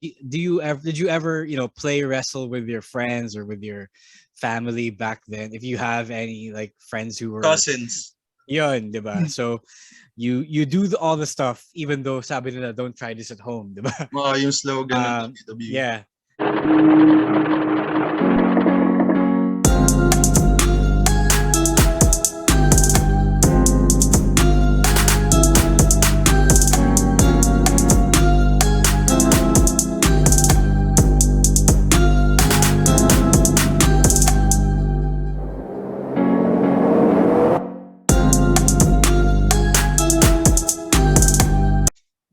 did you ever, play wrestle with your friends or with your family back then? If you have any like friends who were Cousins. yun, 'di ba? So you do all the stuff even though sabi nila don't try this at home, 'di ba? Mga yung slogan ng WWE. Yeah.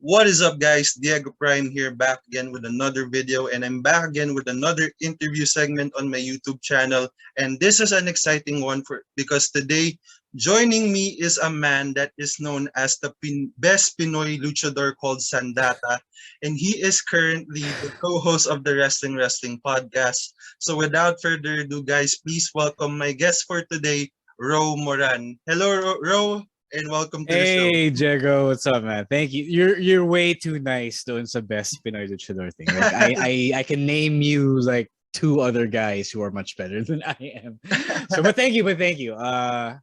What is up, guys? Diego Prime here, back again with another video, and I'm back again with another interview segment on my YouTube channel. And this is an exciting one because today joining me is a man that is known as the best Pinoy luchador called Sandata, and he is currently the co-host of the Wrestling podcast. So without further ado, guys, please welcome my guest for today, Ro Moran. Hello, Ro, and welcome to the show. Hey, Jago, what's up, man? Thank you. You're way too nice doing sa best Pinoy luchador thing. Like I can name you like two other guys who are much better than I am. So, but thank you. Familiar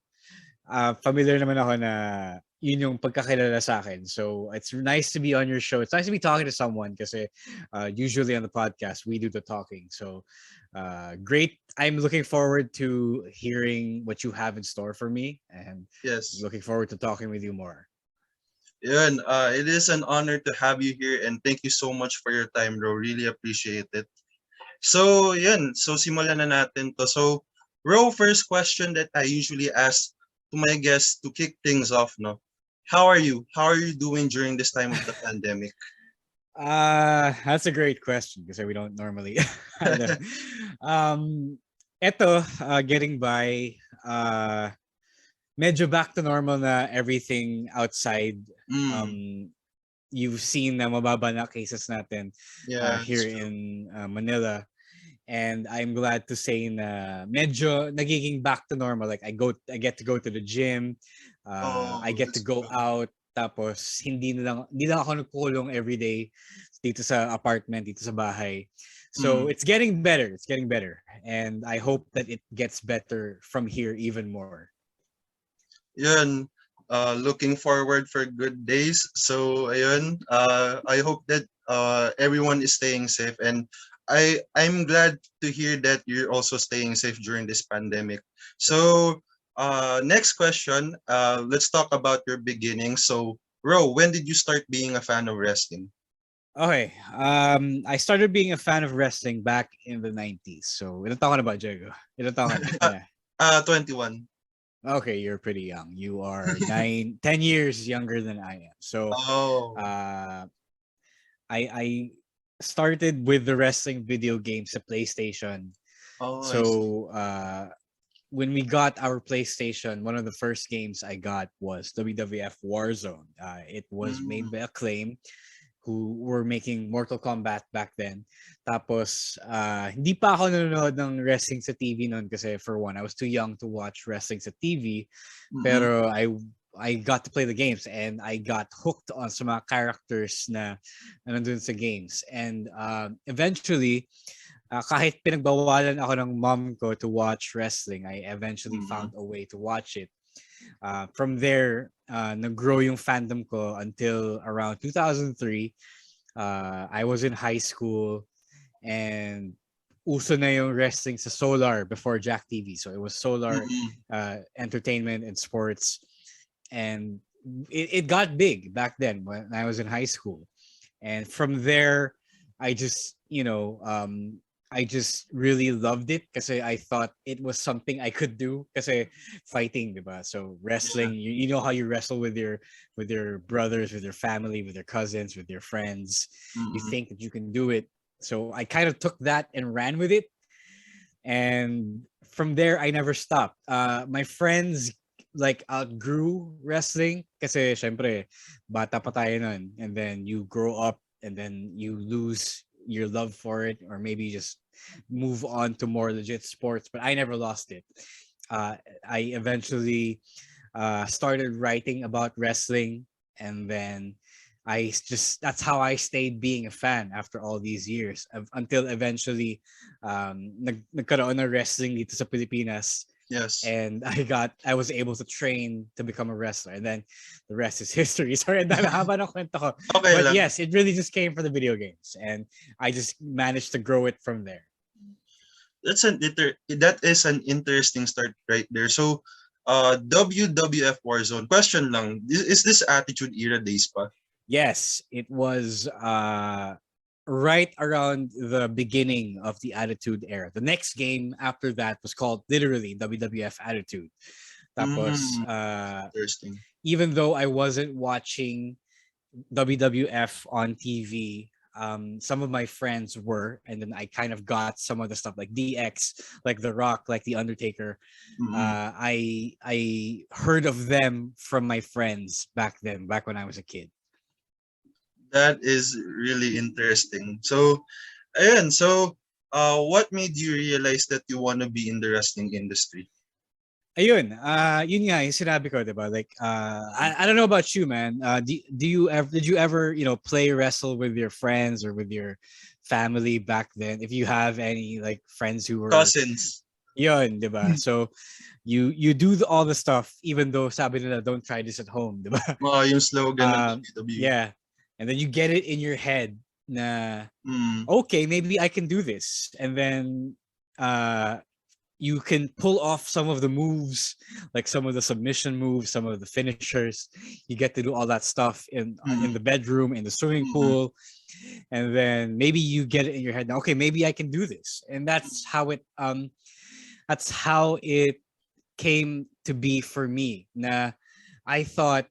naman ako na yun yung pagkakilala sa akin. So it's nice to be on your show. It's nice to be talking to someone kasi usually on the podcast we do the talking. So great. I'm looking forward to hearing what you have in store for me, and Yes. looking forward to talking with you more. Yun, it is an honor to have you here, and thank you so much for your time, bro. Really appreciate it. So, yun. So, simulan na natin to. So, bro, first question that I usually ask to my guests to kick things off, no? How are you? How are you doing during this time of the pandemic? That's a great question because we don't normally. Eto, getting by. Medyo back to normal na everything outside. You've seen na mababa na cases natin here in Manila. And I'm glad to say na medyo nagiging back to normal. Like I get to go to the gym. I get to go out. Tapos hindi lang ako nagkulong every day dito sa apartment, dito sa bahay. So it's getting better. It's getting better. And I hope that it gets better from here even more. Yun. Looking forward for good days. So, ayun. I hope that everyone is staying safe, and I'm glad to hear that you're also staying safe during this pandemic. So, next question. Let's talk about your beginning. So, Ro, when did you start being a fan of wrestling? Okay. I started being a fan of wrestling back in the 90s. So, ilan taon ka na ba, Diego? Ilan taon ka na? 21. Okay, you're pretty young. You are 10 years younger than I am. So, I started with the wrestling video games, the PlayStation. So, when we got our PlayStation, one of the first games I got was WWF Warzone. It was made by Acclaim, who were making Mortal Kombat back then. Tapos, hindi pa ako nanonood ng wrestling sa TV noon kasi for one, I was too young to watch wrestling sa TV. Pero I got to play the games and I got hooked on some mga characters na nandun sa games. And eventually, kahit pinagbawalan ako ng mom ko to watch wrestling, I eventually found a way to watch it. From there, nag-grow yung fandom ko until around 2003. I was in high school and uso na yung wrestling sa Solar before Jack TV. So it was Solar Entertainment and Sports. And it got big back then when I was in high school. And from there, I just, I just really loved it kasi I thought it was something I could do kasi fighting, diba? So wrestling, you know how you wrestle with your brothers, with your family, with your cousins, with your friends. You think that you can do it. So I kind of took that and ran with it. And from there, I never stopped. My friends like outgrew wrestling kasi syempre bata pa tayo nun, and then you grow up and then you lose your love for it, or maybe just move on to more legit sports. But I never lost it. I eventually started writing about wrestling, and then that's how I stayed being a fan after all these years until eventually nagkaroon ng wrestling dito sa Pilipinas. Yes. And I was able to train to become a wrestler, and then the rest is history. Sorry, haba ng kwento ko. Okay But lang. yes, it really just came from the video games, and I just managed to grow it from there. That is an interesting start right there. So, WWF Warzone. Question lang, is this Attitude Era days pa? Yes, it was right around the beginning of the Attitude Era. The next game after that was called literally WWF Attitude. Tapos, Interesting. even though I wasn't watching WWF on TV, some of my friends were, and then I kind of got some of the stuff like DX, like The Rock, like The Undertaker. I heard of them from my friends back then, back when I was a kid. That is really interesting. So, ayan. So, what made you realize that you want to be in the wrestling industry? Ayun, yun nga yung sinabi ko, diba? Like, I don't know about you, man. Did you ever, play wrestle with your friends or with your family back then? If you have any like friends who were cousins, yun, diba? So you do all the stuff, even though sabi nila don't try this at home, diba? Yung slogan ng WWE. Yeah, and then you get it in your head na okay, maybe I can do this, and then you can pull off some of the moves, like some of the submission moves, some of the finishers. You get to do all that stuff in the bedroom, in the swimming pool, and then maybe you get it in your head. Now, okay, maybe I can do this, and that's how it came to be for me. Na I thought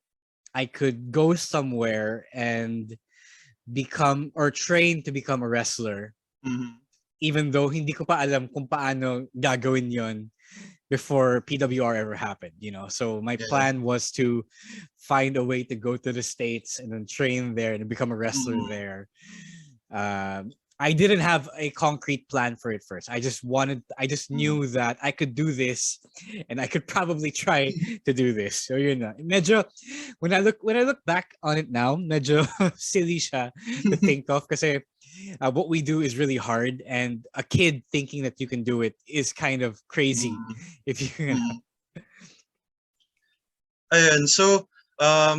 I could go somewhere and become or train to become a wrestler. Even though hindi ko pa alam kung paano gagawin yon before PWR ever happened, So my plan was to find a way to go to the States and then train there and become a wrestler there. I didn't have a concrete plan for it first. I just knew that I could do this and I could probably try to do this. So medyo when I look back on it now, medyo silly siya to think of kasi what we do is really hard, and a kid thinking that you can do it is kind of crazy. If you Ayan, so I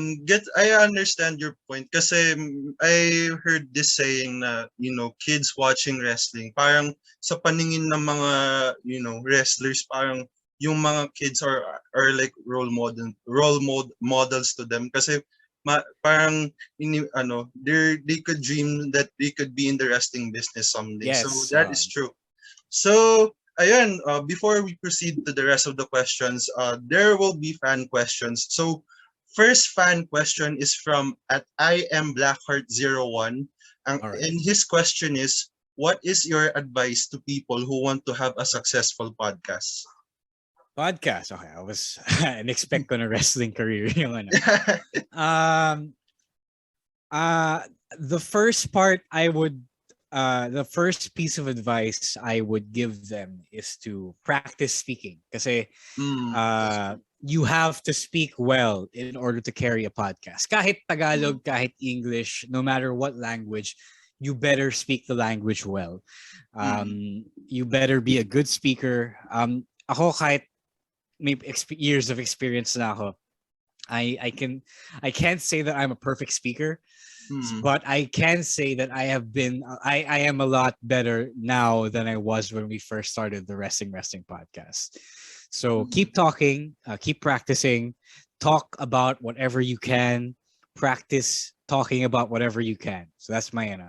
understand your point kasi I heard this saying na kids watching wrestling parang sa paningin ng mga wrestlers parang yung mga kids are like role models to them kasi parang they could dream that they could be in the wrestling business someday. Yes, so that is true. So ayan, before we proceed to the rest of the questions, there will be fan questions. So first fan question is from at IamBlackheart01, and his question is, what is your advice to people who want to have a successful podcast? Okay, I was expect on a wrestling career. The first part the first piece of advice I would give them is to practice speaking. Kasi you have to speak well in order to carry a podcast. Kahit Tagalog, kahit English, no matter what language, you better speak the language well. You better be a good speaker. Ako kahit may years of experience na ako, I can't say that I'm a perfect speaker, but I can say that I am a lot better now than I was when we first started the Wrestling podcast. So keep talking, keep practicing, talk about whatever you can, practice talking about whatever you can. So that's my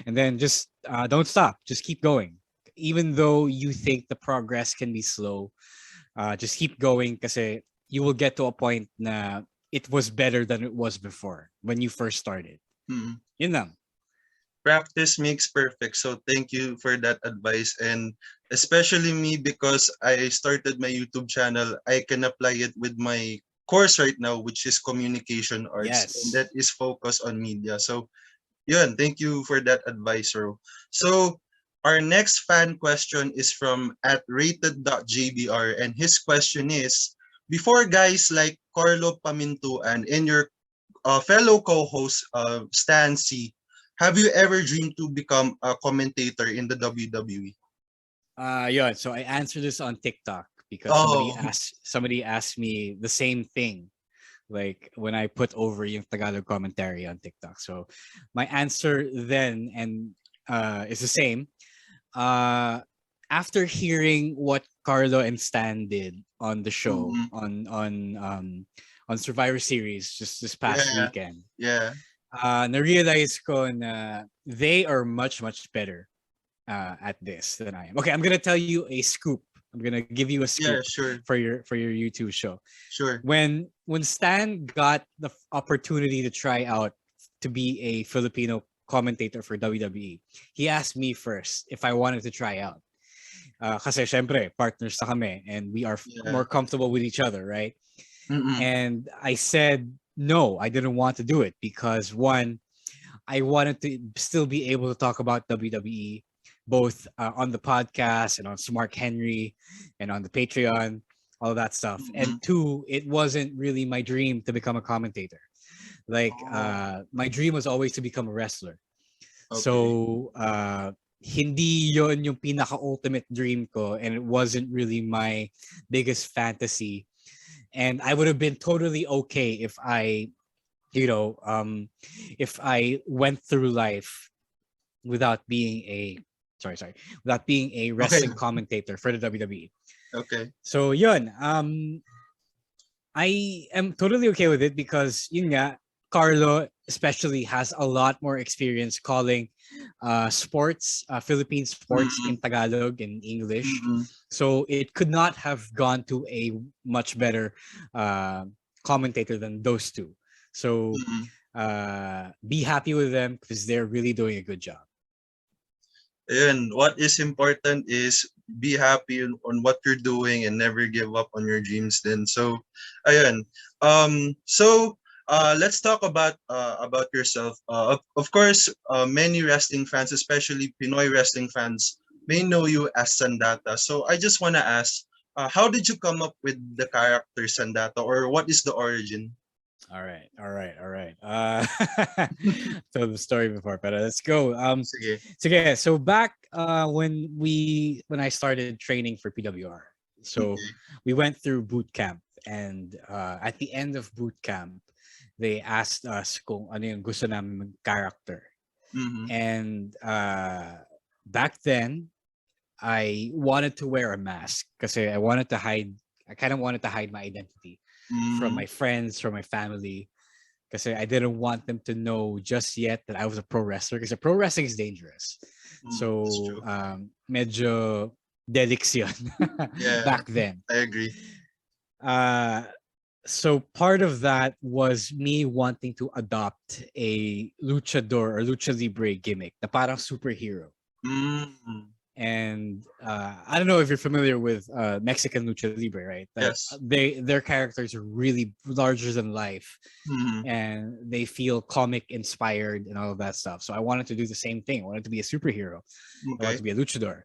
and then just don't stop, just keep going. Even though you think the progress can be slow, just keep going kasi you will get to a point na it was better than it was before when you first started. Yun lang. Practice makes perfect. So thank you for that advice. And especially me, because I started my YouTube channel, I can apply it with my course right now, which is communication arts. Yes. And that is focused on media. So yun, thank you for that advice, Ro. So our next fan question is from at rated.jbr, and his question is, before guys like Carlo Pamintuan in your fellow co-host Stan C, have you ever dreamed to become a commentator in the WWE? Yeah, so I answered this on TikTok because somebody Oh, asked me the same thing, like when I put over yung Tagalog commentary on TikTok. So my answer then and is the same. Uh After hearing what Carlo and Stan did on the show mm, on Survivor Series just this past yeah, weekend, yeah, na-realize ko na they are much much better at this than I am. Okay, I'm gonna tell you a scoop. I'm gonna give you a yeah, scoop sure, for your YouTube show. sure. When Stan got the opportunity to try out to be a Filipino commentator for WWE, he asked me first if I wanted to try out. Kasi syempre, partners na kami and we are Yeah. more comfortable with each other, right? Mm-mm. And I said no, I didn't want to do it because one, I wanted to still be able to talk about WWE both on the podcast and on Smart Henry and on the Patreon, all that stuff. And Mm-mm. two, it wasn't really my dream to become a commentator. Like Oh, my dream was always to become a wrestler. okay. So hindi yon yung pinaka ultimate dream ko, and it wasn't really my biggest fantasy. And I would have been totally okay if I, you know, if I went through life without being a without being a Okay, wrestling commentator for the WWE. okay. So yun, I am totally okay with it because yun nga, Carlo especially has a lot more experience calling sports, Philippine sports in Mm-mm. Tagalog and English. Mm-mm. So it could not have gone to a much better uh, commentator than those two. So Mm-mm. be happy with them because they're really doing a good job. Ayun, what is important is be happy on what you're doing and never give up on your dreams then. So, ayun. Let's talk about yourself. Of course, many wrestling fans, especially Pinoy wrestling fans, may know you as Sandata. So, I just want to ask, how did you come up with the character Sandata, or what is the origin? All right. Told the story before, but let's go. Sige. So back when I started training for PWR, so Okay. we went through boot camp, and at the end of boot camp, they asked us kung ano yung gusto namin character, Mm-hmm. and back then I wanted to wear a mask because I wanted to hide. I kind of wanted to hide my identity from Mm-hmm. my friends, from my family, because I didn't want them to know just yet that I was a pro wrestler because pro wrestling is dangerous. That's So true. medyo delix yun Yeah, back then. I agree. Uh, so part of that was me wanting to adopt a luchador or lucha libre gimmick, na parang superhero. Mm, And I don't know if you're familiar with Mexican lucha libre, right? That yes. their characters are really larger than life, Mhm. and they feel comic inspired and all of that stuff. So I wanted to do the same thing. I wanted to be a superhero. I wanted Okay. to be a luchador.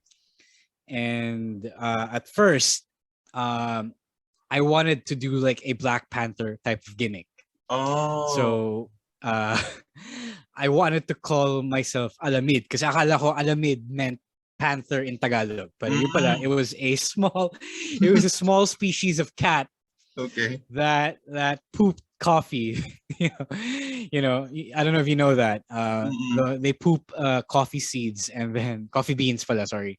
And at first, um, I wanted to do like a Black Panther type of gimmick. Oh. So uh, I wanted to call myself Alamid because akala ko Alamid meant panther in Tagalog. But yun pala, Mm. it was a small species of cat Okay. that pooped coffee. I don't know if you know that. Mm-mm. They poop coffee seeds and then coffee beans pala, sorry.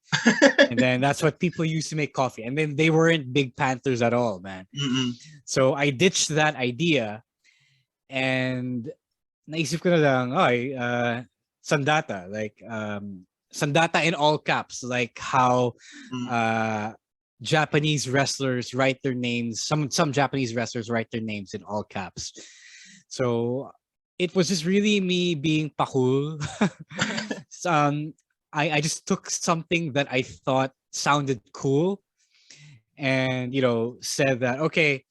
And then that's what people used to make coffee. And then they weren't big panthers at all, man. Mm-mm. So I ditched that idea and naisip ko na lang, okay, Sandata, like Sandata in all caps, like how Mm. uh Japanese wrestlers write their names. Some Japanese wrestlers write their names in all caps. So it was just really me being pakul. um, I just took something that I thought sounded cool, and said that okay,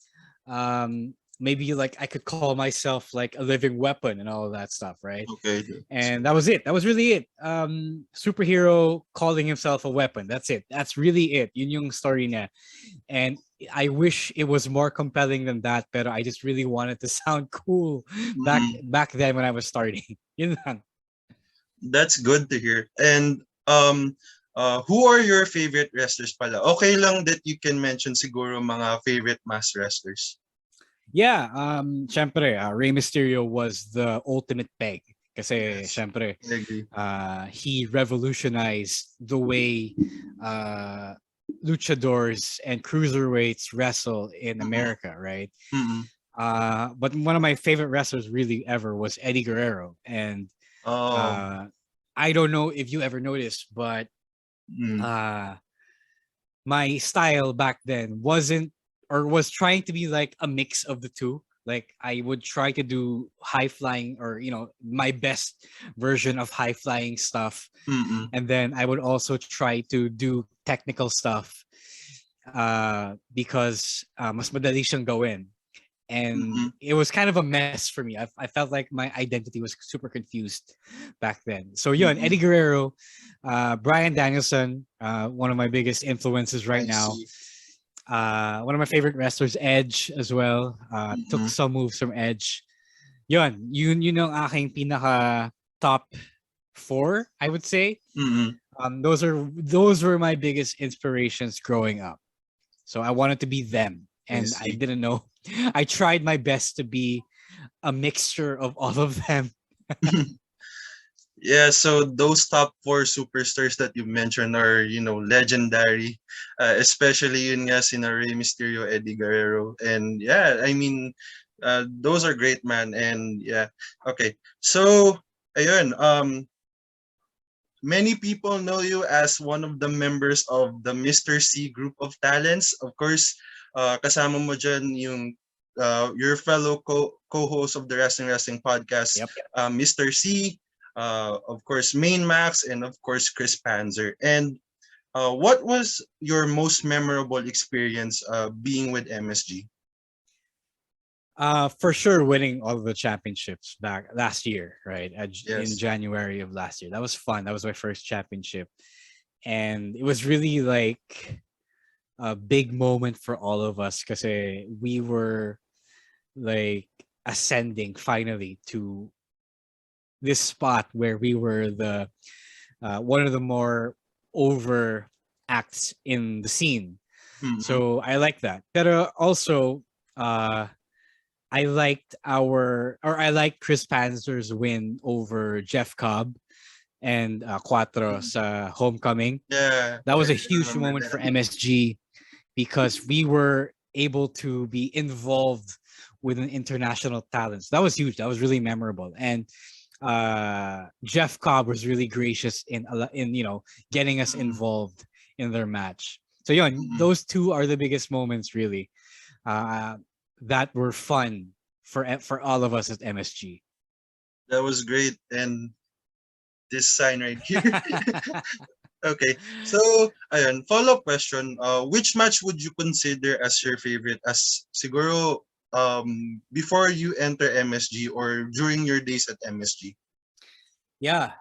um, maybe like I could call myself like a living weapon and all of that stuff, right? Okay. And that was it. That was really it. Superhero calling himself a weapon. That's it. That's really it. Yun yung story niya. And I wish it was more compelling than that, but I just really wanted to sound cool Mm, back then when I was starting. Yun lang. that's good to hear. And who are your favorite wrestlers pala? Okay lang that you can mention siguro mga favorite mass wrestlers. Yeah, syempre, Rey Mysterio was the ultimate peg. Kasi, Yes, syempre, I agree. he revolutionized the way uh, luchadors and cruiserweights wrestle in Mm-mm, America, right? mm-mm. But one of my favorite wrestlers really ever was Eddie Guerrero. And Oh, uh, I don't know if you ever noticed, but mm, uh, my style back then wasn't or was trying to be like a mix of the two. Like I would try to do high flying or my best version of high flying stuff, mm-mm, and then I would also try to do technical stuff because mas madali siyang gawin. And mm-mm. it was kind of a mess for me. I felt like my identity was super confused back then. So yeah, Mm-mm. Eddie Guerrero, Brian Danielson, one of my biggest influences right I now. see. One of my favorite wrestlers, Edge as well. Took Mm-mm, some moves from Edge. Yun ang aking pinaka top four, I would say. mm-mm. Those were my biggest inspirations growing up. So I wanted to be them, I and I see. didn't know. I tried my best to be a mixture of all of them. Yeah, so those top four superstars that you mentioned are, legendary. Especially yun nga sina Rey Mysterio, Eddie Guerrero. And yeah, I mean, those are great, man. And yeah, okay. So, ayun, many people know you as one of the members of the Mr. C group of talents. Of course, kasama mo dyan yung your fellow co-host of the Wrestling podcast, Yep. Mr. C, of course, Main Max, and of course, Chris Panzer. And what was your most memorable experience being with MSG? For sure, winning all of the championships back last year, right? In Yes. January of last year. That was fun. That was my first championship. And it was really like a big moment for all of us because we were like ascending finally to this spot where we were the one of the more over acts in the scene. Mm-hmm. So I like that. But also, uh, I like Chris Panzer's win over Jeff Cobb and Quattro sa Homecoming. Yeah, That I was a huge remember moment that. for MSG because we were able to be involved with an international talent. So that was huge. That was really memorable. And Jeff Cobb was really gracious in getting us Mm-hmm. involved in their match. So yeah, Mm-hmm. those two are the biggest moments really uh, that were fun for all of us at MSG. That was great. And this sign right here. Okay. So, ayun, follow-up question. Which match would you consider as your favorite as siguro before you enter MSG or during your days at MSG? Yeah,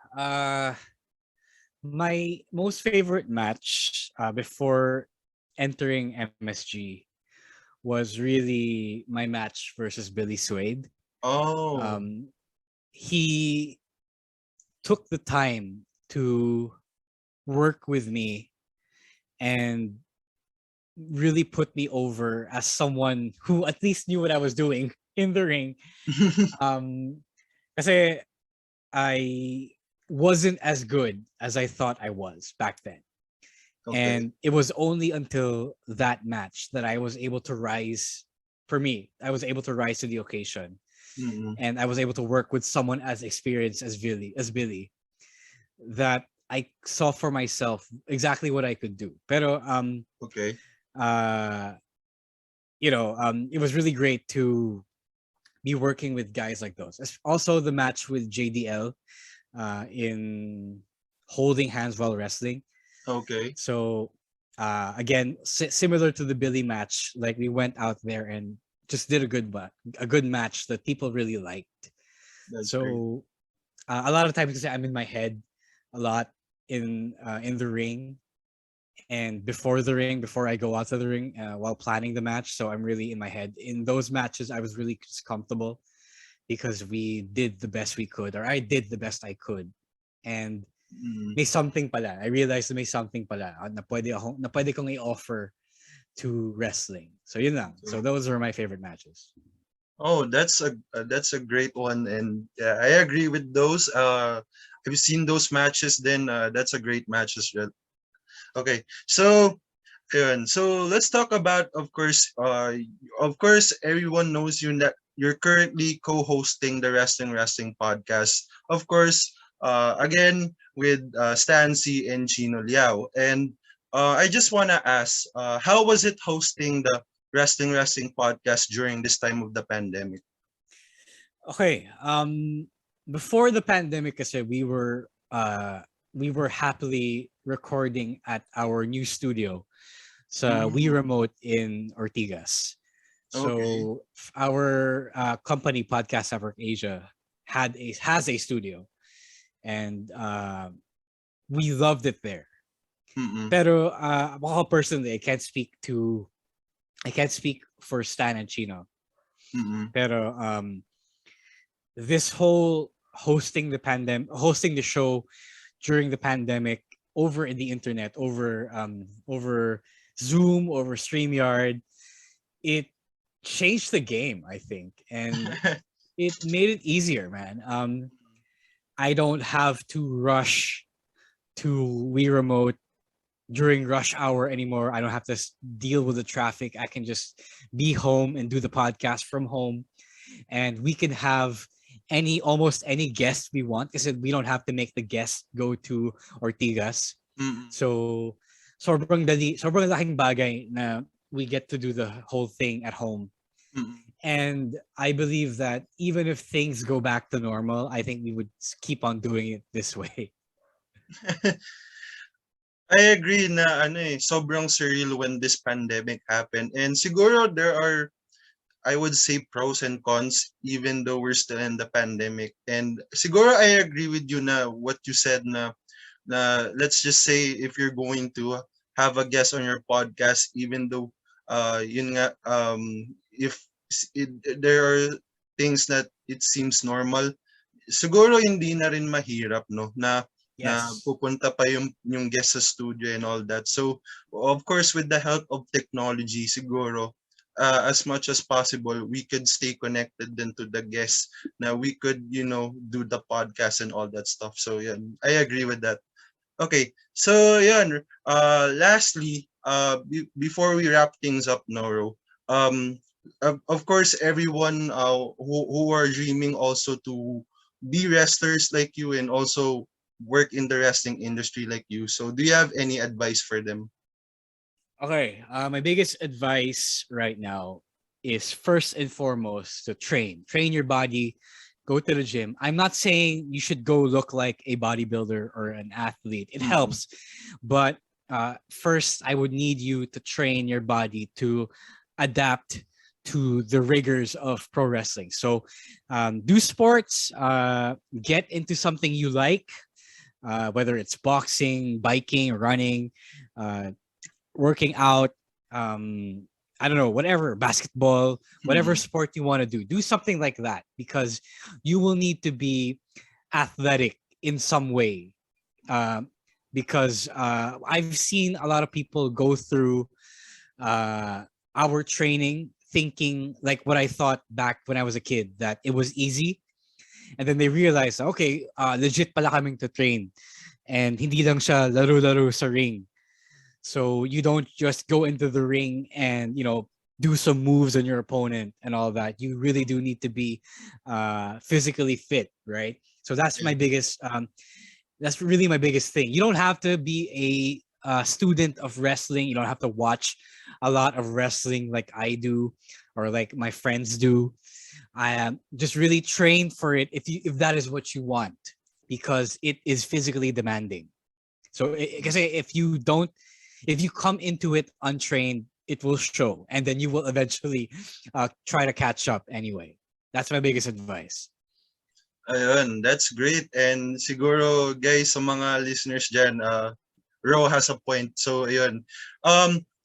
my most favorite match before entering MSG was really my match versus Billy Suede. Oh. Um, he took the time to work with me and really put me over as someone who at least knew what I was doing in the ring. Um, kasi I wasn't as good as I thought I was back then. Okay. And it was only until that match that I was able to rise. For me, I was able to rise to the occasion, Mm-mm. and I was able to work with someone as experienced as Billy. That I saw for myself exactly what I could do. Pero Okay. uh, it was really great to be working with guys like those. Also, the match with JDL in holding hands while wrestling. Okay. So again, similar to the Billy match, like we went out there and just did a good match that people really liked. That's great. So a lot of times I'm in my head a lot in the ring and before the ring, before I go out to the ring while planning the match. So I'm really in my head. In those matches, I was really just comfortable because we did the best we could, or I did the best I could. And Mm. may something pala. I realized na may something pala na pwede kong i-offer to wrestling. So yun lang. So those were my favorite matches. Oh, that's a great one, and yeah, I agree with those. I've seen those matches. Then that's a great match as well. Okay, so yun. So let's talk about, of course, everyone knows you that you're currently co-hosting the Wrestling podcast. Of course, again with Stancy and Chino Liao. And I just wanna ask, how was it hosting the Wrestling podcast during this time of the pandemic? Okay. Before the pandemic kasi we were happily recording at our new studio. So we Mm, remote in Ortigas. okay. So our company Podcast Network Asia has a studio, and we loved it there. Mm-mm, Pero ako personally, I can't speak for Stan and Chino. mm-mm, Pero this whole hosting the show during the pandemic over in the internet, over Zoom, over StreamYard, it changed the game, I think, and it made it easier, man. I don't have to rush to We Remote during rush hour anymore. I don't have to deal with the traffic. I can just be home and do the podcast from home, and we can have almost any guest we want because we don't have to make the guest go to Ortigas. mm-mm, So sobrang laking bagay na we get to do the whole thing at home. mm-mm. And I believe that even if things go back to normal, I think we would keep on doing it this way. I agree na sobrang surreal when this pandemic happened. And siguro there are, I would say, pros and cons even though we're still in the pandemic. And siguro I agree with you na what you said na let's just say if you're going to have a guest on your podcast, even though yun nga, if there are things that it seems normal, siguro hindi na rin mahirap, no, na Yes. pupunta pa yung guest sa studio and all that. So of course with the help of technology, siguro as much as possible we could stay connected then to the guests, na we could do the podcast and all that stuff. So yeah, I agree with that. Okay, so yeah, lastly, before we wrap things up, Noro, of course, everyone who are dreaming also to be wrestlers like you and also work in the wrestling industry like you. So, do you have any advice for them? Okay. My biggest advice right now is first and foremost to train your body, go to the gym. I'm not saying you should go look like a bodybuilder or an athlete. It Mm-mm, helps, but first I would need you to train your body to adapt to the rigors of pro wrestling. So do sports, get into something you like, whether it's boxing, biking, running, uh, working out, I don't know, whatever, basketball, whatever mm-mm, sport you want to do something like that because you will need to be athletic in some way. Um, because I've seen a lot of people go through uh, our training thinking like what I thought back when I was a kid, that it was easy. And then they realize, okay, legit pala kaming to train. And hindi lang siya laro-laro sa ring. So you don't just go into the ring and do some moves on your opponent and all that. You really do need to be physically fit, right? So yeah, that's really my biggest thing. You don't have to be a student of wrestling. You don't have to watch a lot of wrestling like I do or like my friends do. I am just really train for it if that is what you want, because it is physically demanding. So because if you come into it untrained, it will show, and then you will eventually try to catch up anyway. That's my biggest advice. Ayun, that's great. And siguro, guys, sa mga listeners dyan, Ro has a point. So, ayun.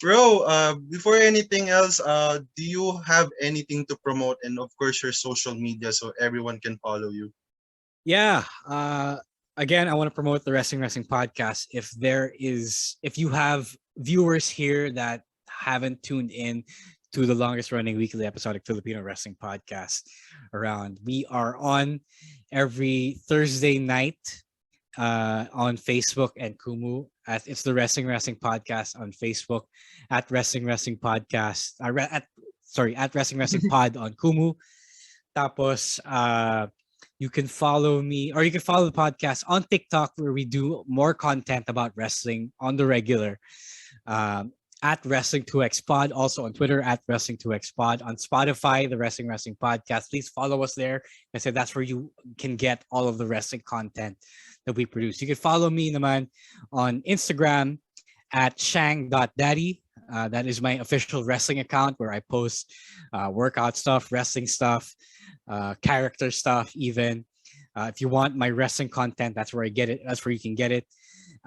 Ro, before anything else, do you have anything to promote? And of course, your social media so everyone can follow you. Yeah. Again, I want to promote the Wrestling podcast. If you have viewers here that haven't tuned in to the longest running weekly episodic Filipino wrestling podcast around, we are on every Thursday night on Facebook and Kumu. It's the Wrestling Podcast on Facebook, at Wrestling Podcast. At Wrestling Pod on Kumu. Tapos, you can follow me, or you can follow the podcast on TikTok, where we do more content about wrestling on the regular. At Wrestling2X Pod, also on Twitter at Wrestling2X Pod, on Spotify, the Wrestling Podcast. Please follow us there. I said that's where you can get all of the wrestling content that we produce. You can follow me naman on Instagram at shang.daddy. That is my official wrestling account, where I post workout stuff, wrestling stuff, character stuff even. If you want my wrestling content, that's where I get it. That's where you can get it.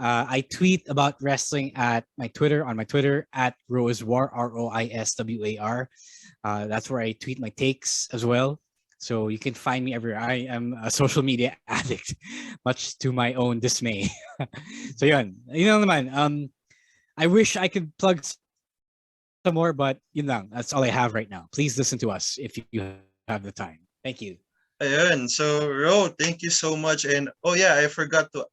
I tweet about wrestling on my Twitter at Roiswar, ROISWAR. That's where I tweet my takes as well. So you can find me everywhere. I am a social media addict, much to my own dismay. So yun, naman. I wish I could plug some more, but that's all I have right now. Please listen to us if you have the time. Thank you. Ayun. So, Ro, thank you so much. And oh yeah, I forgot to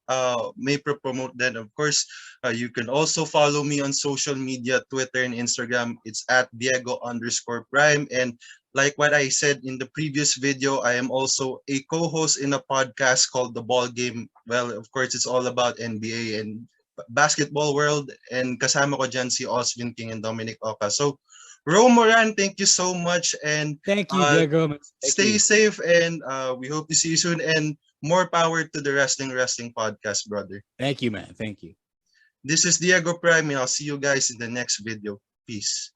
may promote then. Of course, you can also follow me on social media, Twitter and Instagram. It's at Diego_Prime. And like what I said in the previous video, I am also a co-host in a podcast called The Ball Game. Well, of course, it's all about NBA and basketball world. And kasama ko dyan si Ausvin King and Dominic Oka. So, Ro Moran, thank you so much. And thank you, Diego. Thank stay you. safe, and we hope to see you soon. And more power to the Wrestling Podcast, brother. Thank you, man. Thank you. This is Diego Prime, and I'll see you guys in the next video. Peace.